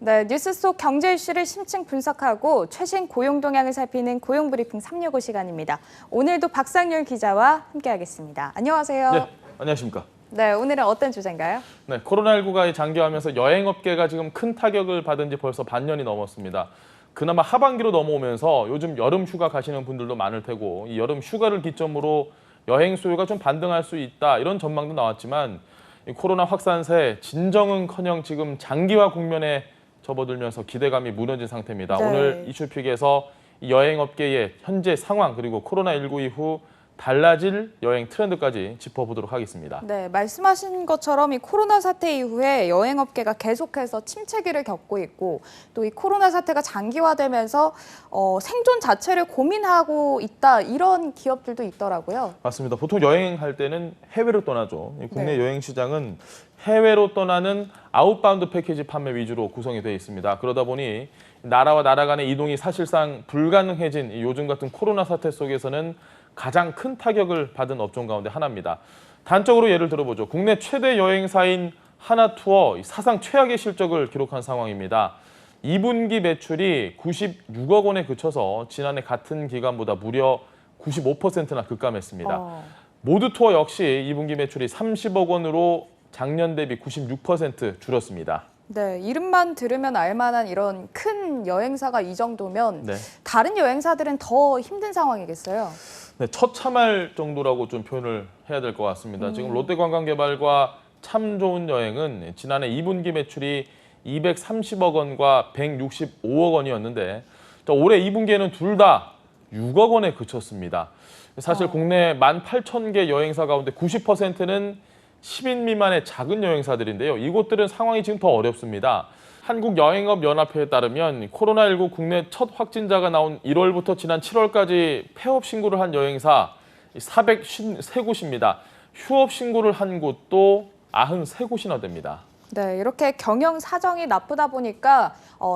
네, 뉴스 속 경제 이슈를 심층 분석하고 최신 고용 동향을 살피는 고용브리핑 365 시간입니다. 오늘도 박상률 기자와 함께하겠습니다. 안녕하세요. 네, 안녕하십니까. 네, 오늘은 어떤 주제인가요? 네, 코로나19가 장기화하면서 여행업계가 지금 큰 타격을 받은 지 벌써 반년이 넘었습니다. 그나마 하반기로 넘어오면서 요즘 여름 휴가 가시는 분들도 많을 테고 이 여름 휴가를 기점으로 여행 수요가 좀 반등할 수 있다 이런 전망도 나왔지만 이 코로나 확산세 진정은커녕 지금 장기화 국면에 접어들면서 기대감이 무너진 상태입니다. 네. 오늘 이슈픽에서 이 여행업계의 현재 상황 그리고 코로나19 이후 달라질 여행 트렌드까지 짚어보도록 하겠습니다. 네, 말씀하신 것처럼 이 코로나 사태 이후에 여행업계가 계속해서 침체기를 겪고 있고 또 이 코로나 사태가 장기화되면서 생존 자체를 고민하고 있다 이런 기업들도 있더라고요. 맞습니다. 보통 여행할 때는 해외로 떠나죠. 국내 네. 여행 시장은 해외로 떠나는 아웃바운드 패키지 판매 위주로 구성이 되어 있습니다. 그러다 보니 나라와 나라 간의 이동이 사실상 불가능해진 요즘 같은 코로나 사태 속에서는 가장 큰 타격을 받은 업종 가운데 하나입니다. 단적으로 예를 들어보죠. 국내 최대 여행사인 하나투어 사상 최악의 실적을 기록한 상황입니다. 2분기 매출이 96억 원에 그쳐서 지난해 같은 기간보다 무려 95%나 급감했습니다. 모두투어 역시 2분기 매출이 30억 원으로 작년 대비 96% 줄었습니다. 네, 이름만 들으면 알만한 이런 큰 여행사가 이 정도면 네. 다른 여행사들은 더 힘든 상황이겠어요. 네, 처참할 정도라고 좀 표현을 해야 될 것 같습니다. 지금 롯데관광개발과 참 좋은 여행은 지난해 2분기 매출이 230억 원과 165억 원이었는데 올해 2분기에는 둘 다 6억 원에 그쳤습니다. 사실 국내 18,000개 여행사 가운데 90%는 10인 미만의 작은 여행사들인데요. 이곳들은 상황이 지금 더 어렵습니다. 한국여행업연합회에 따르면 코로나19 국내 첫 확진자가 나온 1월부터 지난 7월까지 폐업 신고를 한 여행사 453곳입니다. 휴업 신고를 한 곳도 93곳이나 됩니다. 네, 이렇게 경영 사정이 나쁘다 보니까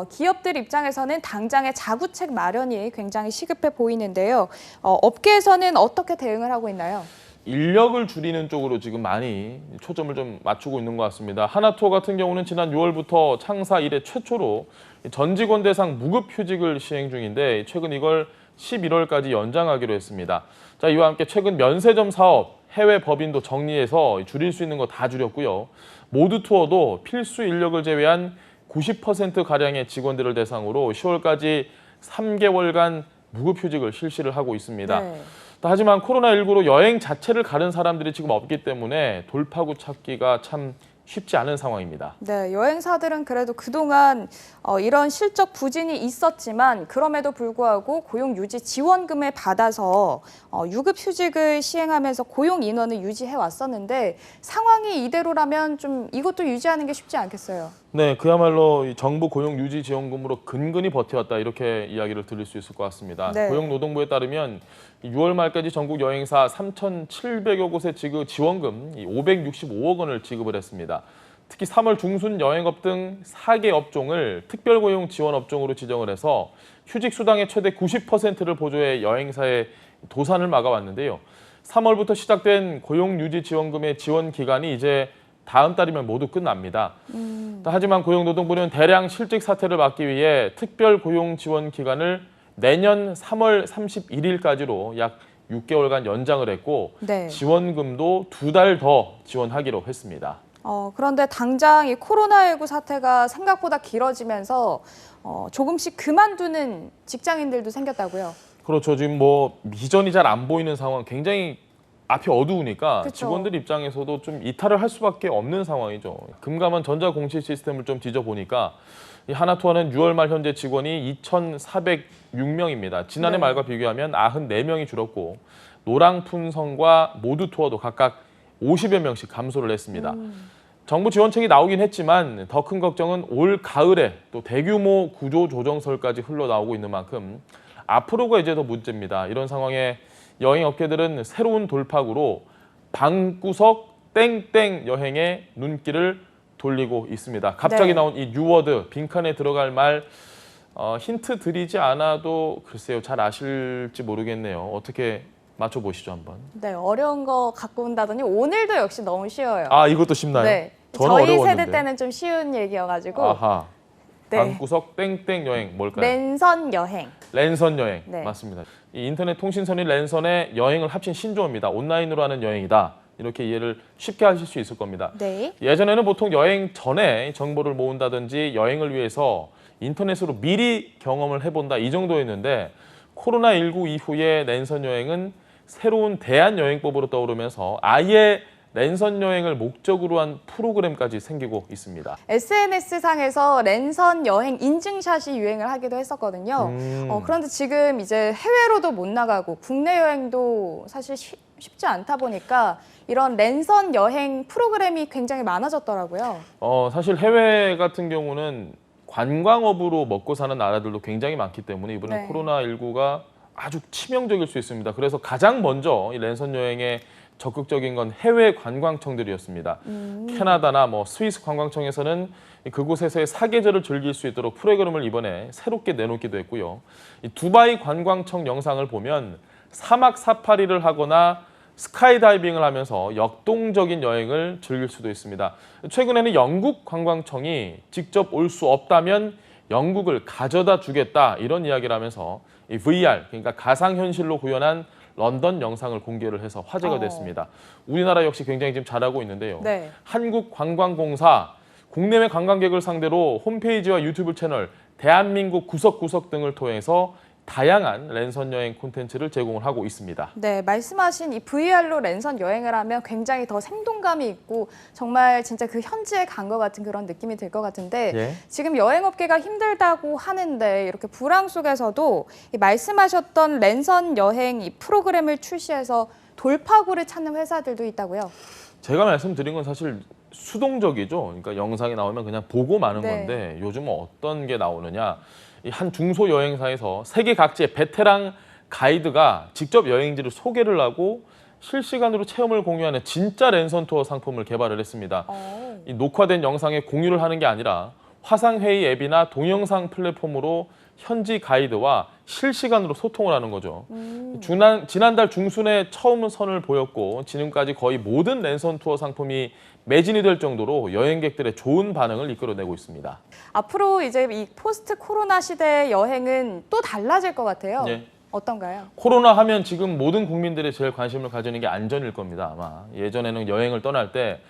기업들 입장에서는 당장의 자구책 마련이 굉장히 시급해 보이는데요. 업계에서는 어떻게 대응을 하고 있나요? 인력을 줄이는 쪽으로 지금 많이 초점을 좀 맞추고 있는 것 같습니다. 하나투어 같은 경우는 지난 6월부터 창사 이래 최초로 전 직원 대상 무급휴직을 시행 중인데 최근 이걸 11월까지 연장하기로 했습니다. 자, 이와 함께 최근 면세점 사업, 해외 법인도 정리해서 줄일 수 있는 거 다 줄였고요. 모두투어도 필수 인력을 제외한 90%가량의 직원들을 대상으로 10월까지 3개월간 무급휴직을 실시를 하고 있습니다. 네. 하지만 코로나19로 여행 자체를 가는 사람들이 지금 없기 때문에 돌파구 찾기가 참 쉽지 않은 상황입니다. 네, 여행사들은 그래도 그동안 이런 실적 부진이 있었지만 그럼에도 불구하고 고용 유지 지원금을 받아서 유급휴직을 시행하면서 고용 인원을 유지해 왔었는데 상황이 이대로라면 좀 이것도 유지하는 게 쉽지 않겠어요. 네, 그야말로 이 정부 고용 유지 지원금으로 근근히 버텨왔다 이렇게 이야기를 드릴 수 있을 것 같습니다. 네. 고용노동부에 따르면 6월 말까지 전국 여행사 3,700여 곳에 지원금 565억 원을 지급을 했습니다. 특히 3월 중순 여행업 등 4개 업종을 특별고용 지원 업종으로 지정을 해서 휴직 수당의 최대 90%를 보조해 여행사의 도산을 막아왔는데요. 3월부터 시작된 고용 유지 지원금의 지원 기간이 이제 다음 달이면 모두 끝납니다. 하지만 고용노동부는 대량 실직 사태를 막기 위해 특별 고용 지원 기간을 내년 3월 31일까지로 약 6개월간 연장을 했고 네. 지원금도 2달 더 지원하기로 했습니다. 그런데 당장 이 코로나19 사태가 생각보다 길어지면서 조금씩 그만두는 직장인들도 생겼다고요. 그렇죠. 지금 미전이 잘 안 보이는 상황, 굉장히 앞이 어두우니까 그쵸. 직원들 입장에서도 좀 이탈을 할 수밖에 없는 상황이죠. 금감원 전자공시 시스템을 좀 뒤져보니까 이 하나투어는 6월 말 현재 직원이 2,406명입니다. 지난해 네. 말과 비교하면 94명이 줄었고 노랑푼성과 모두투어도 각각 50여 명씩 감소를 했습니다. 정부 지원책이 나오긴 했지만 더 큰 걱정은 올 가을에 또 대규모 구조조정설까지 흘러나오고 있는 만큼 앞으로가 이제 더 문제입니다. 이런 상황에 여행업계들은 새로운 돌파구로 방구석 땡땡 여행에 눈길을 돌리고 있습니다. 갑자기 네. 나온 이 뉴워드, 빈칸에 들어갈 말 힌트 드리지 않아도 글쎄요, 잘 아실지 모르겠네요. 어떻게 맞춰보시죠, 한번. 네, 어려운 거 갖고 온다더니 오늘도 역시 너무 쉬워요. 아, 이것도 쉽나요? 네, 저는 저희 어려웠는데. 세대 때는 좀 쉬운 얘기여가지고 아하. 네. 방구석 땡땡 여행 뭘까요? 랜선 여행. 랜선 여행 네. 맞습니다. 이 인터넷 통신선인 랜선에 여행을 합친 신조어입니다. 온라인으로 하는 여행이다. 이렇게 이해를 쉽게 하실 수 있을 겁니다. 네. 예전에는 보통 여행 전에 정보를 모은다든지 여행을 위해서 인터넷으로 미리 경험을 해본다 이 정도였는데 코로나19 이후에 랜선 여행은 새로운 대안 여행법으로 떠오르면서 아예 랜선 여행을 목적으로 한 프로그램까지 생기고 있습니다. SNS상에서 랜선 여행 인증샷이 유행을 하기도 했었거든요. 그런데 지금 이제 해외로도 못 나가고 국내 여행도 사실 쉽지 않다 보니까 이런 랜선 여행 프로그램이 굉장히 많아졌더라고요. 사실 해외 같은 경우는 관광업으로 먹고 사는 나라들도 굉장히 많기 때문에 이번에 네. 코로나19가 아주 치명적일 수 있습니다. 그래서 가장 먼저 이 랜선 여행에 적극적인 건 해외 관광청들이었습니다. 캐나다나 스위스 관광청에서는 그곳에서의 사계절을 즐길 수 있도록 프로그램을 이번에 새롭게 내놓기도 했고요. 이 두바이 관광청 영상을 보면 사막 사파리를 하거나 스카이다이빙을 하면서 역동적인 여행을 즐길 수도 있습니다. 최근에는 영국 관광청이 직접 올 수 없다면 영국을 가져다 주겠다 이런 이야기를 하면서 이 VR, 그러니까 가상현실로 구현한 런던 영상을 공개를 해서 화제가 됐습니다. 우리나라 역시 굉장히 지금 잘하고 있는데요. 네. 한국관광공사 국내외 관광객을 상대로 홈페이지와 유튜브 채널, 대한민국 구석구석 등을 통해서 다양한 랜선 여행 콘텐츠를 제공을 하고 있습니다. 네, 말씀하신 이 VR로 랜선 여행을 하면 굉장히 더 생동감이 있고 정말 진짜 그 현지에 간 것 같은 그런 느낌이 들 것 같은데 예. 지금 여행업계가 힘들다고 하는데 이렇게 불황 속에서도 이 말씀하셨던 랜선 여행 이 프로그램을 출시해서 돌파구를 찾는 회사들도 있다고요? 제가 말씀드린 건 사실 수동적이죠. 그러니까 영상이 나오면 그냥 보고 마는 네. 건데 요즘은 어떤 게 나오느냐. 이 한 중소 여행사에서 세계 각지의 베테랑 가이드가 직접 여행지를 소개를 하고 실시간으로 체험을 공유하는 진짜 랜선 투어 상품을 개발을 했습니다. 이 녹화된 영상에 공유를 하는 게 아니라 화상회의 앱이나 동영상 플랫폼으로 현지 가이드와 실시간으로 소통을 하는 거죠. 지난달 중순에 처음 선을 보였고 지금까지 거의 모든 랜선 투어 상품이 매진이 될 정도로 여행객들의 좋은 반응을 이끌어내고 있습니다. 앞으로 이제 이 포스트 코로나 시대의 여행은 또 달라질 것 같아요. 네. 어떤가요? 코로나 하면 지금 모든 국민들이 제일 관심을 가지는 게 안전일 겁니다. 아마 예전에는 여행을 떠날 때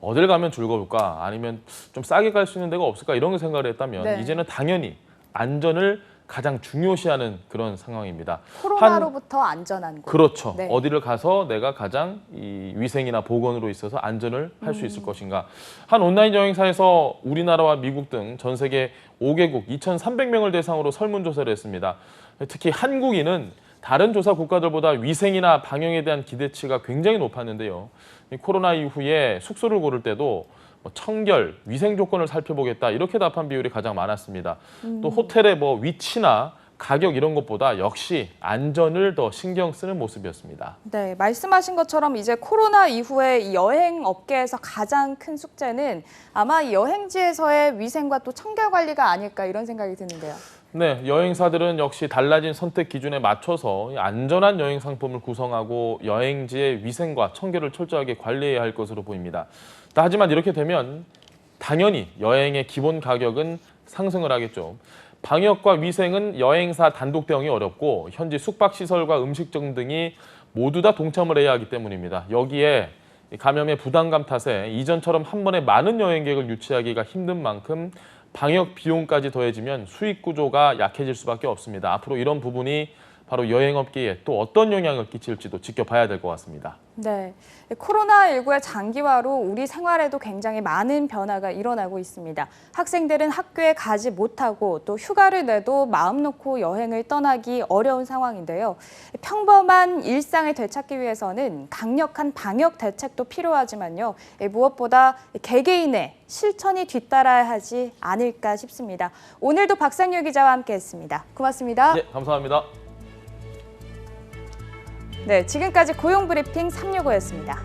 어딜 가면 즐거울까 아니면 좀 싸게 갈 수 있는 데가 없을까 이런 생각을 했다면 네. 이제는 당연히 안전을 가장 중요시하는 그런 상황입니다. 코로나로부터 안전한 곳. 그렇죠. 네. 어디를 가서 내가 가장 이 위생이나 보건으로 있어서 안전을 할 수 있을 것인가. 한 온라인 여행사에서 우리나라와 미국 등 전 세계 5개국 2,300명을 대상으로 설문조사를 했습니다. 특히 한국인은 다른 조사 국가들보다 위생이나 방역에 대한 기대치가 굉장히 높았는데요. 이 코로나 이후에 숙소를 고를 때도 청결, 위생 조건을 살펴보겠다 이렇게 답한 비율이 가장 많았습니다. 또 호텔의 위치나 가격 이런 것보다 역시 안전을 더 신경 쓰는 모습이었습니다. 네, 말씀하신 것처럼 이제 코로나 이후에 이 여행 업계에서 가장 큰 숙제는 아마 이 여행지에서의 위생과 또 청결 관리가 아닐까 이런 생각이 드는데요. 네, 여행사들은 역시 달라진 선택 기준에 맞춰서 안전한 여행 상품을 구성하고 여행지의 위생과 청결을 철저하게 관리해야 할 것으로 보입니다. 하지만 이렇게 되면 당연히 여행의 기본 가격은 상승을 하겠죠. 방역과 위생은 여행사 단독 대응이 어렵고 현지 숙박시설과 음식점 등이 모두 다 동참을 해야 하기 때문입니다. 여기에 감염의 부담감 탓에 이전처럼 한 번에 많은 여행객을 유치하기가 힘든 만큼 방역 비용까지 더해지면 수익 구조가 약해질 수밖에 없습니다. 앞으로 이런 부분이 바로 여행업계에 또 어떤 영향을 끼칠지도 지켜봐야 될 것 같습니다. 네, 코로나19의 장기화로 우리 생활에도 굉장히 많은 변화가 일어나고 있습니다. 학생들은 학교에 가지 못하고 또 휴가를 내도 마음 놓고 여행을 떠나기 어려운 상황인데요. 평범한 일상을 되찾기 위해서는 강력한 방역 대책도 필요하지만요. 무엇보다 개개인의 실천이 뒤따라야 하지 않을까 싶습니다. 오늘도 박상유 기자와 함께했습니다. 고맙습니다. 네, 감사합니다. 네, 지금까지 고용브리핑 365였습니다.